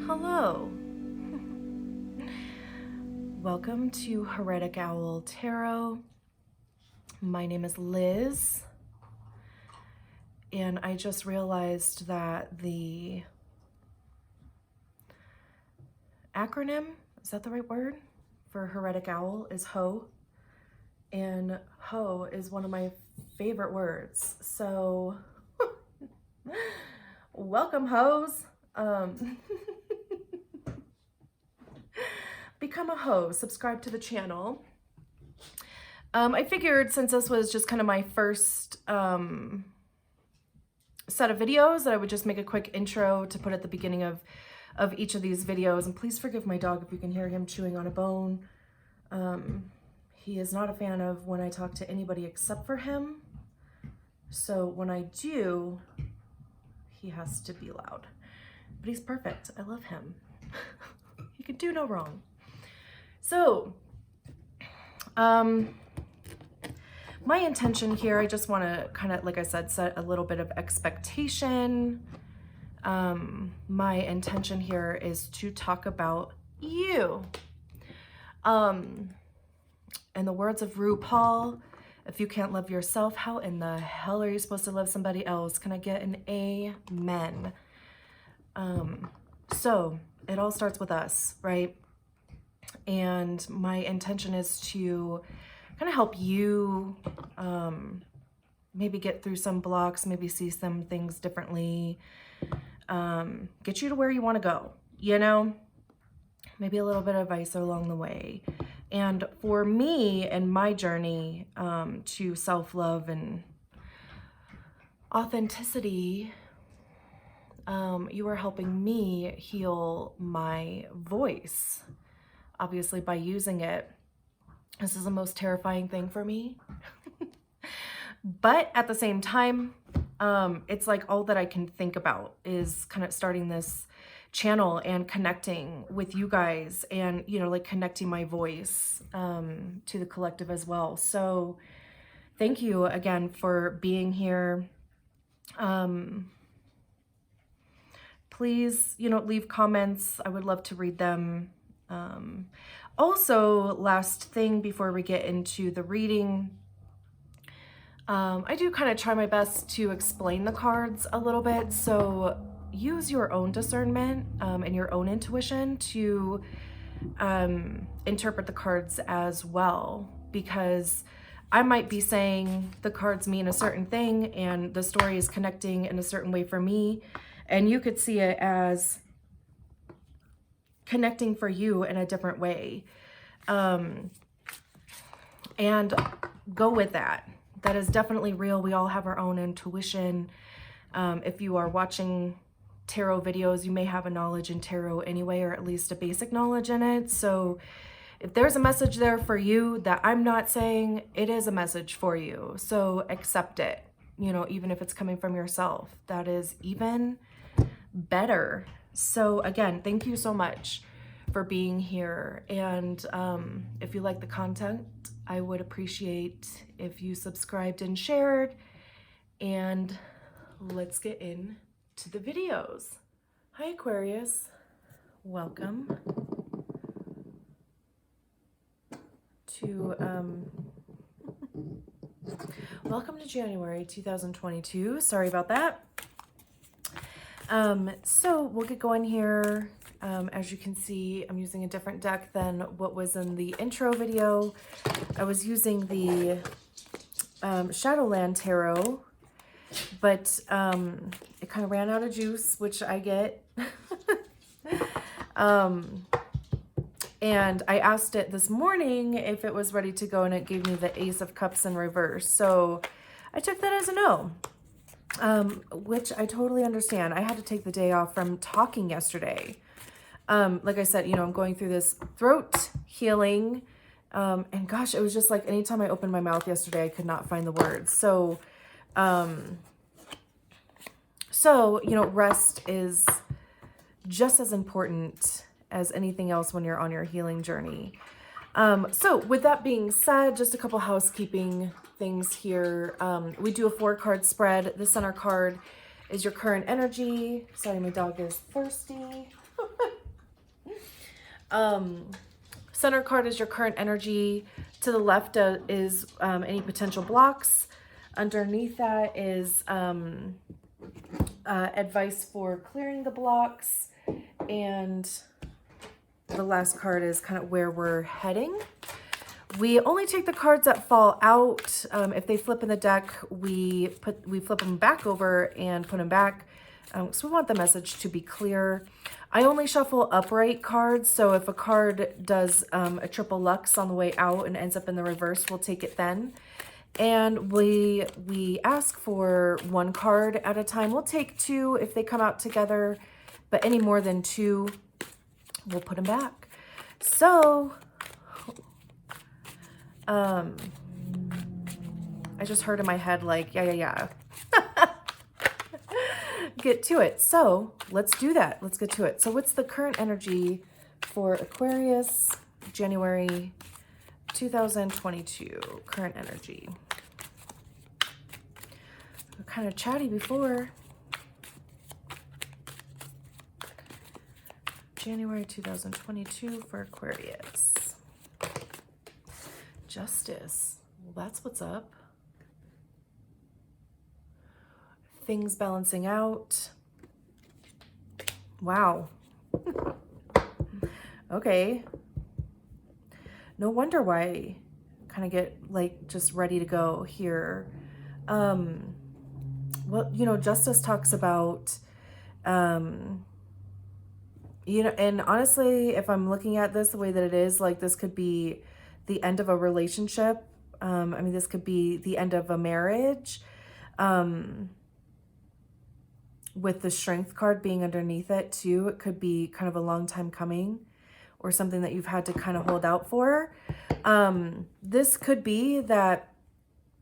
Hello. Welcome to Heretic Owl Tarot. My name is Liz, and I just realized that the acronym, is that the right word, for Heretic Owl is HO, and HO is one of my favorite words. So, welcome, hoes. Become a hoe, subscribe to the channel. I figured since this was just kind of my first set of videos that I would just make a quick intro to put at the beginning of each of these videos. And please forgive my dog if you can hear him chewing on a bone. He is not a fan of when I talk to anybody except for him. So when I do, he has to be loud. But he's perfect. I love him. He could do no wrong. So, my intention here, I just want to kind of, like I said, set a little bit of expectation. My intention here is to talk about you. In the words of RuPaul, if you can't love yourself, how in the hell are you supposed to love somebody else? Can I get an amen? So it all starts with us, right? And my intention is to kind of help you maybe get through some blocks, maybe see some things differently, get you to where you want to go, you know, maybe a little bit of advice along the way. And for me and my journey to self-love and authenticity, you are helping me heal my voice, obviously by using it. This is the most terrifying thing for me. But at the same time, it's like all that I can think about is kind of starting this channel and connecting with you guys and, you know, like connecting my voice to the collective as well. So thank you again for being here. Please, you know, leave comments. I would love to read them. Also, last thing before we get into the reading, I do kind of try my best to explain the cards a little bit. So use your own discernment and your own intuition to interpret the cards as well, because I might be saying the cards mean a certain thing and the story is connecting in a certain way for me, and you could see it as connecting for you in a different way. And go with that. That is definitely real. We all have our own intuition. If you are watching tarot videos, you may have a knowledge in tarot anyway, or at least a basic knowledge in it. So if there's a message there for you that I'm not saying, it is a message for you. So accept it, you know, even if it's coming from yourself. That is even better. So again, thank you so much for being here. And if you like the content, I would appreciate if you subscribed and shared. And let's get into the videos. Hi, Aquarius. Welcome to welcome to January 2022. Sorry about that. So we'll get going here. As you can see, I'm using a different deck than what was in the intro video. I was using the Shadowland Tarot, but it kind of ran out of juice, which I get. And I asked it this morning if it was ready to go, and it gave me the Ace of Cups in reverse. So I took that as a no. Which I totally understand. I had to take the day off from talking yesterday. Like I said, you know, I'm going through this throat healing. And gosh, it was just like anytime I opened my mouth yesterday, I could not find the words. So, you know, rest is just as important as anything else when you're on your healing journey. So with that being said, just a couple housekeeping things here. We do a 4-card spread. The center card is your current energy. Sorry, my dog is thirsty. Center card is your current energy. To the left is any potential blocks. Underneath that is advice for clearing the blocks. And the last card is kind of where we're heading. We only take the cards that fall out. If they flip in the deck, we flip them back over and put them back. So we want the message to be clear. I only shuffle upright cards, so if a card does a triple lux on the way out and ends up in the reverse, we'll take it then. And we ask for one card at a time. We'll take two if they come out together, but any more than two, we'll put them back. So, I just heard in my head like, yeah. Get to it. So let's do that. Let's get to it. So what's the current energy for Aquarius, January 2022? Current energy. We're kind of chatty before. January 2022 for Aquarius. Justice. Well, that's what's up. Things balancing out. Wow. Okay. No wonder why I kind of get like just ready to go here. Well, you know, Justice talks about, you know, and honestly, if I'm looking at this the way that it is, like this could be the end of a relationship. I mean, this could be the end of a marriage. With the Strength card being underneath it too, it could be kind of a long time coming or something that you've had to kind of hold out for. This could be that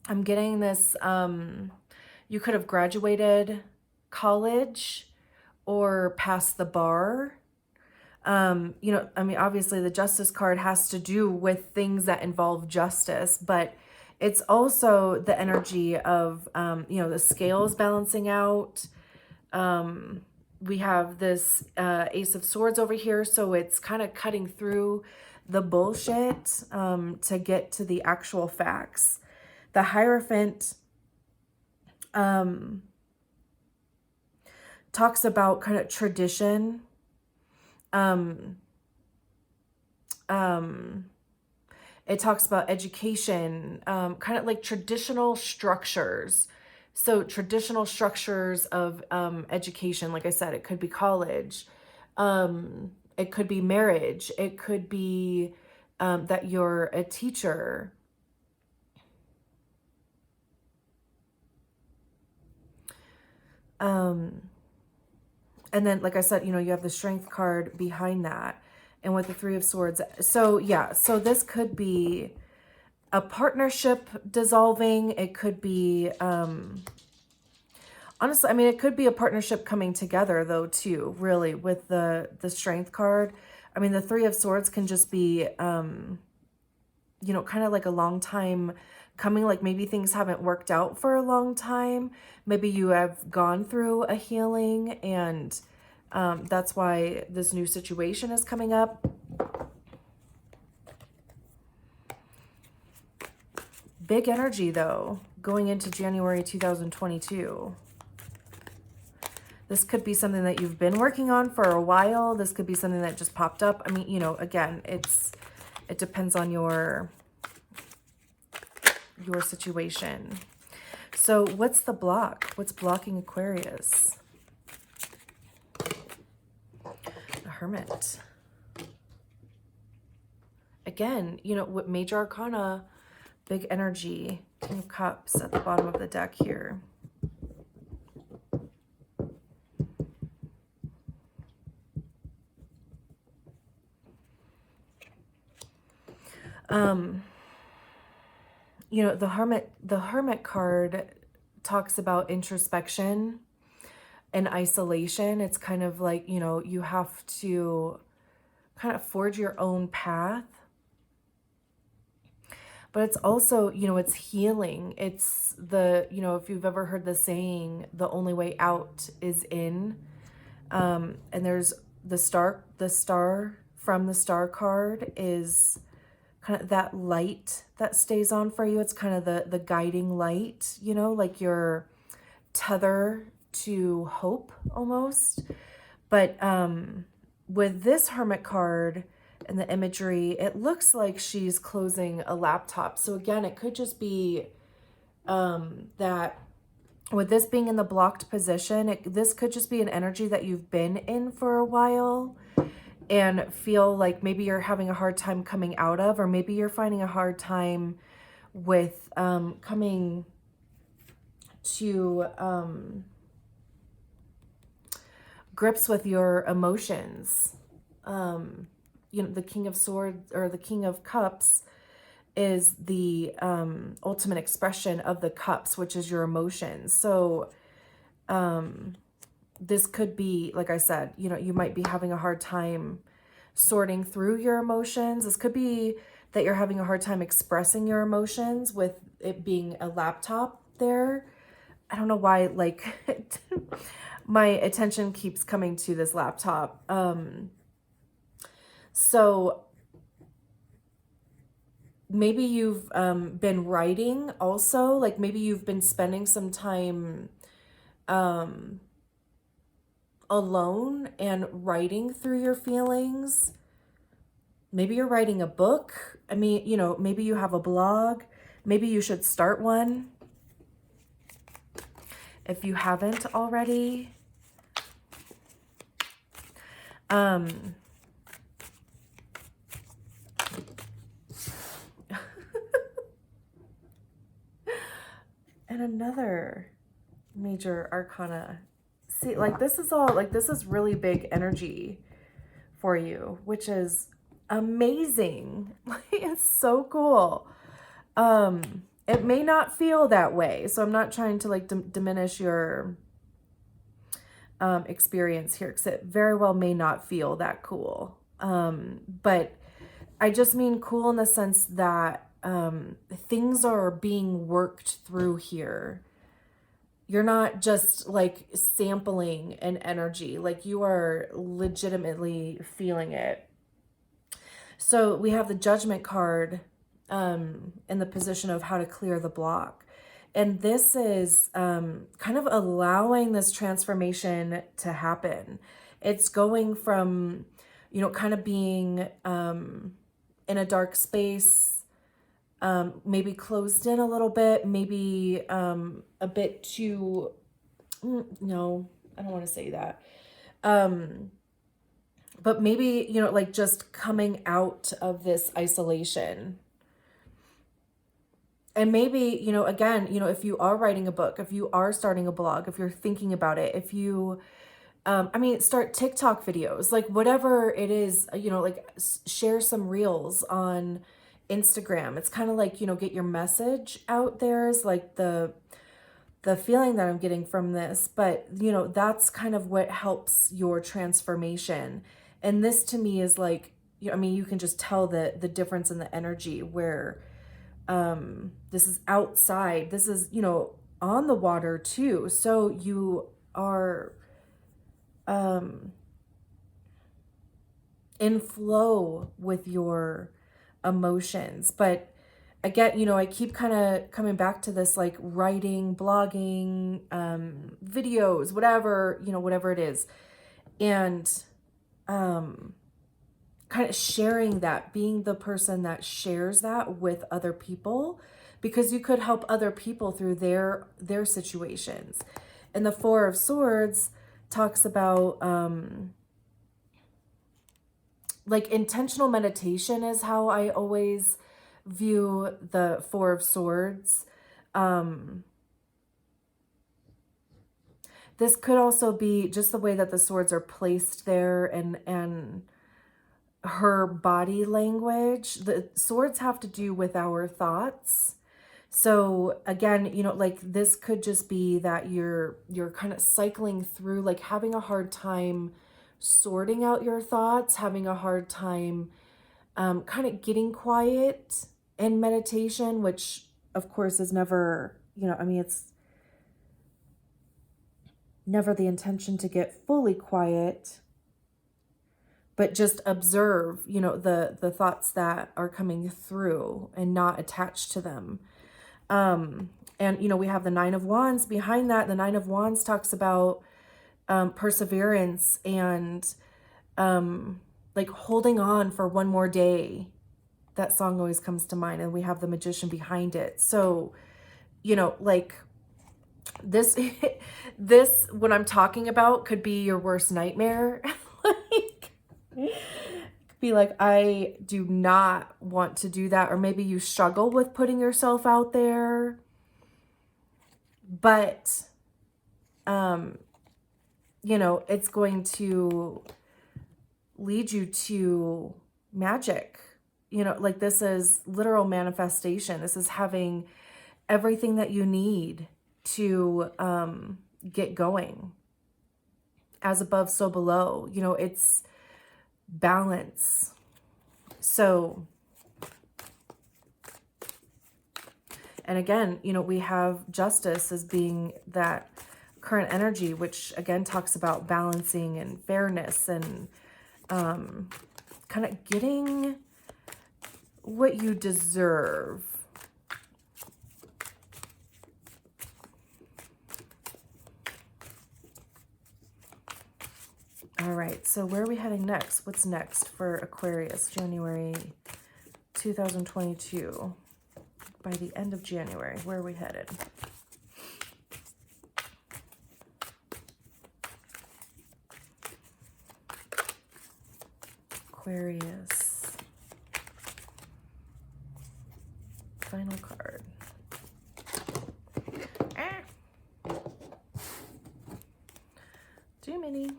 I'm getting this, you could have graduated college or passed the bar. You know, I mean, obviously the Justice card has to do with things that involve justice, but it's also the energy of, you know, the scales balancing out. We have this Ace of Swords over here, so it's kind of cutting through the bullshit to get to the actual facts. The Hierophant talks about kind of tradition. It talks about education, kind of like traditional structures. So traditional structures of education, like I said, it could be college, it could be marriage, it could be that you're a teacher. And then, like I said, you know, you have the Strength card behind that. And with the Three of Swords. So, yeah, so this could be a partnership dissolving. It could be, honestly, I mean, it could be a partnership coming together, though, too, really, with the Strength card. I mean, the Three of Swords can just be, you know, kind of like a long time coming, like maybe things haven't worked out for a long time. Maybe you have gone through a healing and that's why this new situation is coming up. Big energy, though, going into January 2022. This could be something that you've been working on for a while. This could be something that just popped up. I mean, you know, again, it depends on your situation. So what's the block? What's blocking Aquarius? The Hermit. Again, you know, with Major Arcana, big energy. King of Cups at the bottom of the deck here. You know, the Hermit card talks about introspection and isolation. It's kind of like, you know, you have to kind of forge your own path. but it's also, you know, it's healing. It's the, you know, if you've ever heard the saying, the only way out is in. And there's the star from the star card is kind of that light that stays on for you. It's kind of the guiding light, you know, like your tether to hope almost. But with this Hermit card and the imagery, it looks like she's closing a laptop. So again, it could just be that with this being in the blocked position, this could just be an energy that you've been in for a while and feel like maybe you're having a hard time coming out of, or maybe you're finding a hard time with coming to grips with your emotions. You know, the King of Swords or the King of Cups is the ultimate expression of the cups, which is your emotions. So this could be, like I said, you know, you might be having a hard time sorting through your emotions. This could be that you're having a hard time expressing your emotions with it being a laptop there. I don't know why, like, my attention keeps coming to this laptop. So maybe you've been writing also, like maybe you've been spending some time alone and writing through your feelings. Maybe you're writing a book. I mean, you know, maybe you have a blog. Maybe you should start one if you haven't already. And another major arcana. See, like this is all, like this is really big energy for you, which is amazing. It's so cool. It may not feel that way, so I'm not trying to like diminish your experience here, because it very well may not feel that cool. But I just mean cool in the sense that things are being worked through here. You're not just like sampling an energy, like you are legitimately feeling it. So we have the Judgment card in the position of how to clear the block. And this is kind of allowing this transformation to happen. It's going from, you know, kind of being in a dark space, maybe closed in a little bit, maybe a bit too, no, I don't want to say that. But maybe, you know, like just coming out of this isolation. And maybe, you know, again, you know, if you are writing a book, if you are starting a blog, if you're thinking about it, if you, I mean, start TikTok videos, like whatever it is, you know, like share some reels on Instagram. It's kind of like, you know, get your message out there is like the feeling that I'm getting from this. But, you know, that's kind of what helps your transformation. And this to me is like, you know, I mean, you can just tell the difference in the energy where this is outside, this is, you know, on the water too. So you are in flow with your emotions. But again, you know, I keep kind of coming back to this, like writing, blogging, videos, whatever, you know, whatever it is. And kind of sharing that, being the person that shares that with other people, because you could help other people through their situations. And the Four of Swords talks about like intentional meditation is how I always view the Four of Swords. This could also be just the way that the swords are placed there, and her body language. The swords have to do with our thoughts. So again, you know, like this could just be that you're kind of cycling through, like having a hard time sorting out your thoughts, having a hard time kind of getting quiet in meditation, which of course is never, I mean, it's never the intention to get fully quiet, but just observe, the thoughts that are coming through and not attached to them. And, we have the Nine of Wands behind that. The Nine of Wands talks about perseverance and like holding on for one more day. That song always comes to mind, and we have the Magician behind it. So, like this, this, what I'm talking about could be your worst nightmare. Like, be like, I do not want to do that. Or maybe you struggle with putting yourself out there, but, it's going to lead you to magic. Like this is literal manifestation. This is having everything that you need to get going. As above, so below. It's balance. So, and again, we have Justice as being that current energy, which again talks about balancing and fairness and kind of getting what you deserve. All right, so where are we heading next? What's next for Aquarius, January 2022? By the end of January, where are we headed? Aquarius. Final card. Too many.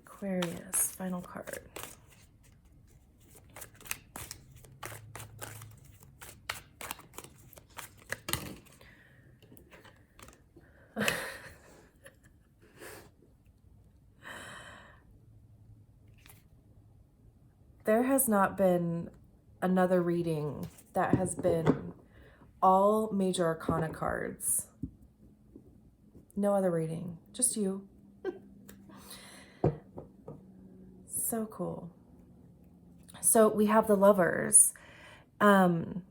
Aquarius, final card. There has not been another reading that has been all major arcana cards. No other reading, just you. So cool. So we have the Lovers. And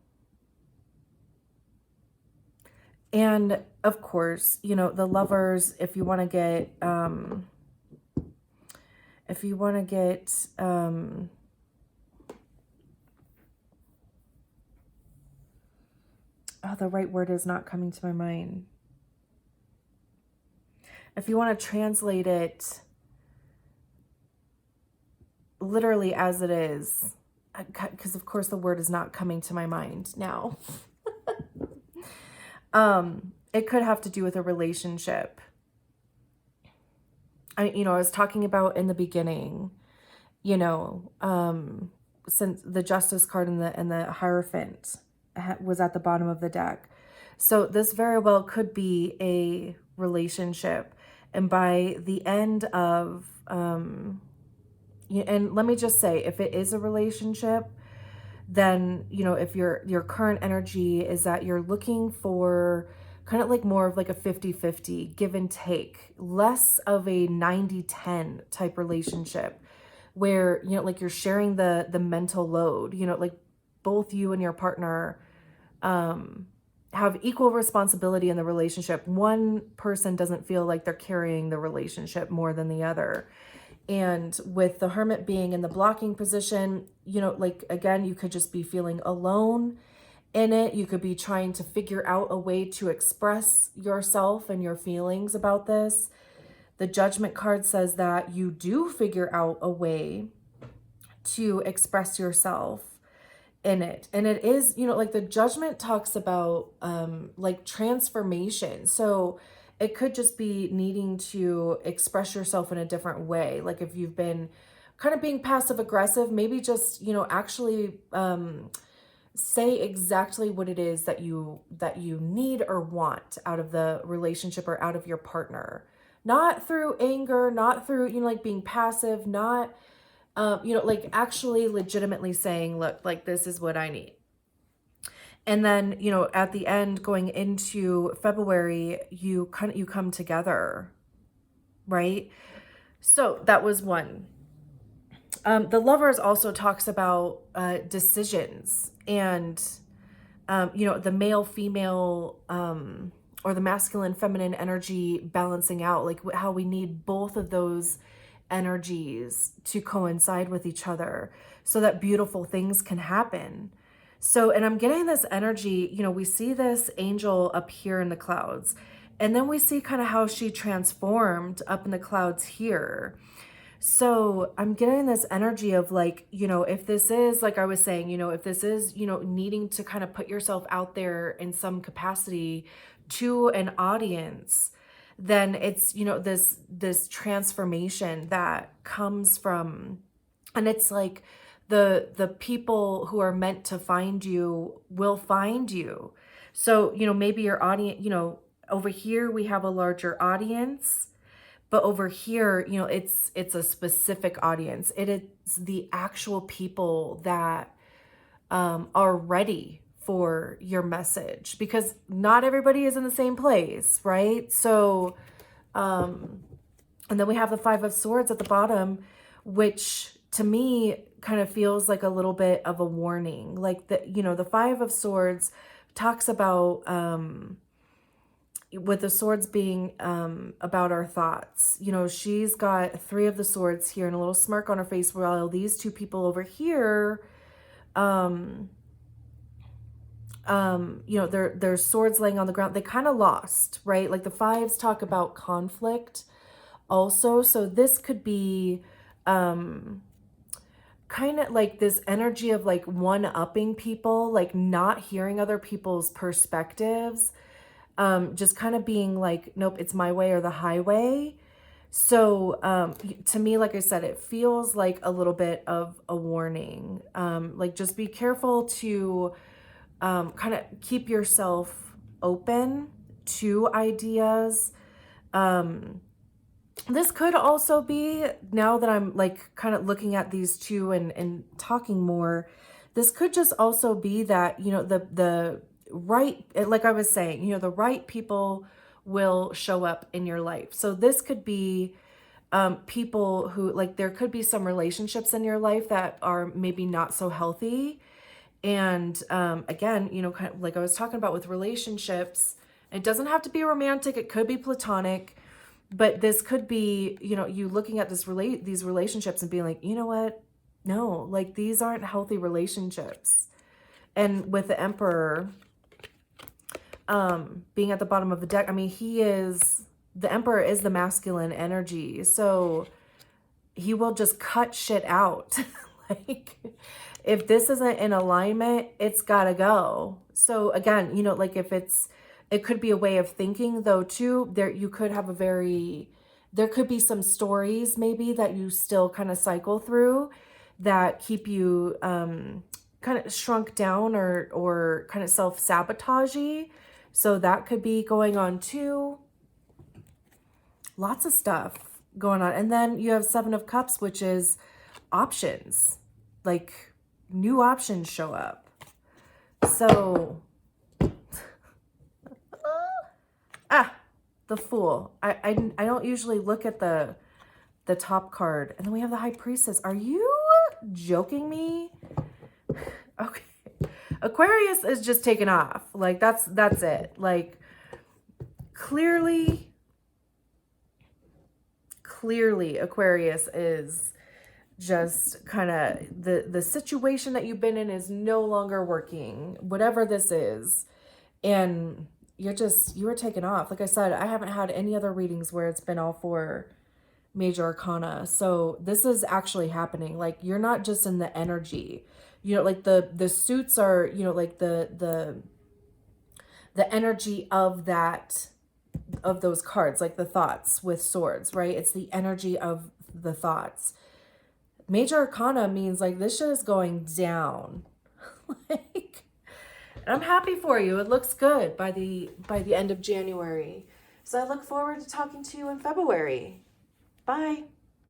of course, the Lovers, if you want to get, oh, the right word is not coming to my mind. If you want to translate it literally as it is, because of course the word is not coming to my mind now. It could have to do with a relationship. I was talking about in the beginning, since the Justice card and the Hierophant was at the bottom of the deck. So this very well could be a relationship. And by the end of, and let me just say, if it is a relationship, then, if your current energy is that you're looking for kind of like more of like a 50-50 give and take, less of a 90-10 type relationship where, like you're sharing the mental load, like both you and your partner have equal responsibility in the relationship. One person doesn't feel like they're carrying the relationship more than the other. And with the Hermit being in the blocking position, like, again, you could just be feeling alone in it. You could be trying to figure out a way to express yourself and your feelings about this. The Judgment card says that you do figure out a way to express yourself in it. And it is, like the Judgment talks about like transformation. So it could just be needing to express yourself in a different way. Like if you've been kind of being passive aggressive, maybe just, actually say exactly what it is that you need or want out of the relationship or out of your partner. Not through anger, not through, like being passive, not you know, like actually legitimately saying, look, like this is what I need. And then, you know, at the end going into February, you come together, right? So that was one. The Lovers also talks about decisions and, you know, the male, female, or the masculine, feminine energy balancing out, like how we need both of those energies to coincide with each other so that beautiful things can happen. So, and I'm getting this energy, you know, we see this angel up here in the clouds, and then we see kind of how she transformed up in the clouds here. So I'm getting this energy of like, you know, if this is, like I was saying, you know, if this is, you know, needing to kind of put yourself out there in some capacity to an audience, then it's, you know, this transformation that comes from, and it's like the people who are meant to find you will find you. So, you know, maybe your audience, you know, over here we have a larger audience, but over here, you know, it's a specific audience. It is the actual people that are ready for your message, because not everybody is in the same place, right? So, and then we have the Five of Swords at the bottom, which to me kind of feels like a little bit of a warning. Like the, you know, the Five of Swords talks about, with the swords being about our thoughts. You know, she's got Three of the Swords here and a little smirk on her face, while these two people over here, you know, their swords laying on the ground. They kind of lost, right? Like the fives talk about conflict also. So this could be kind of like this energy of like one-upping people, like not hearing other people's perspectives. Just kind of being like, nope, it's my way or the highway. So to me, like I said, it feels like a little bit of a warning. Like just be careful to kind of keep yourself open to ideas. This could also be, now that I'm like kind of looking at these two and talking more, this could just also be that, you know, the right, like I was saying, you know, the right people will show up in your life. So this could be people who, like, there could be some relationships in your life that are maybe not so healthy. And again, you know, kind of like I was talking about with relationships, it doesn't have to be romantic. It could be platonic, but this could be, you know, you looking at these relationships and being like, you know what? No, like these aren't healthy relationships. And with the Emperor, being at the bottom of the deck, I mean, the Emperor is the masculine energy. So he will just cut shit out. Like if this isn't in alignment, it's gotta go. So again, you know, like if it could be a way of thinking though too. You could have there could be some stories maybe that you still kind of cycle through that keep you kind of shrunk down or kind of self-sabotagey. So that could be going on too. Lots of stuff going on. And then you have Seven of Cups, which is options. Like new options show up. So, the Fool. I don't usually look at the top card. And then we have the High Priestess. Are you joking me? Okay. Aquarius is just taking off. Like that's it. Like clearly Aquarius is just kind of the situation that you've been in is no longer working, whatever this is. And you were taken off. Like I said, I haven't had any other readings where it's been all four major arcana. So this is actually happening. Like you're not just in the energy, you know, like the suits are, you know, like the energy of those cards, like the thoughts with swords, right? It's the energy of the thoughts. Major arcana means like this shit is going down. Like, and I'm happy for you. It looks good by the end of January. So I look forward to talking to you in February. Bye.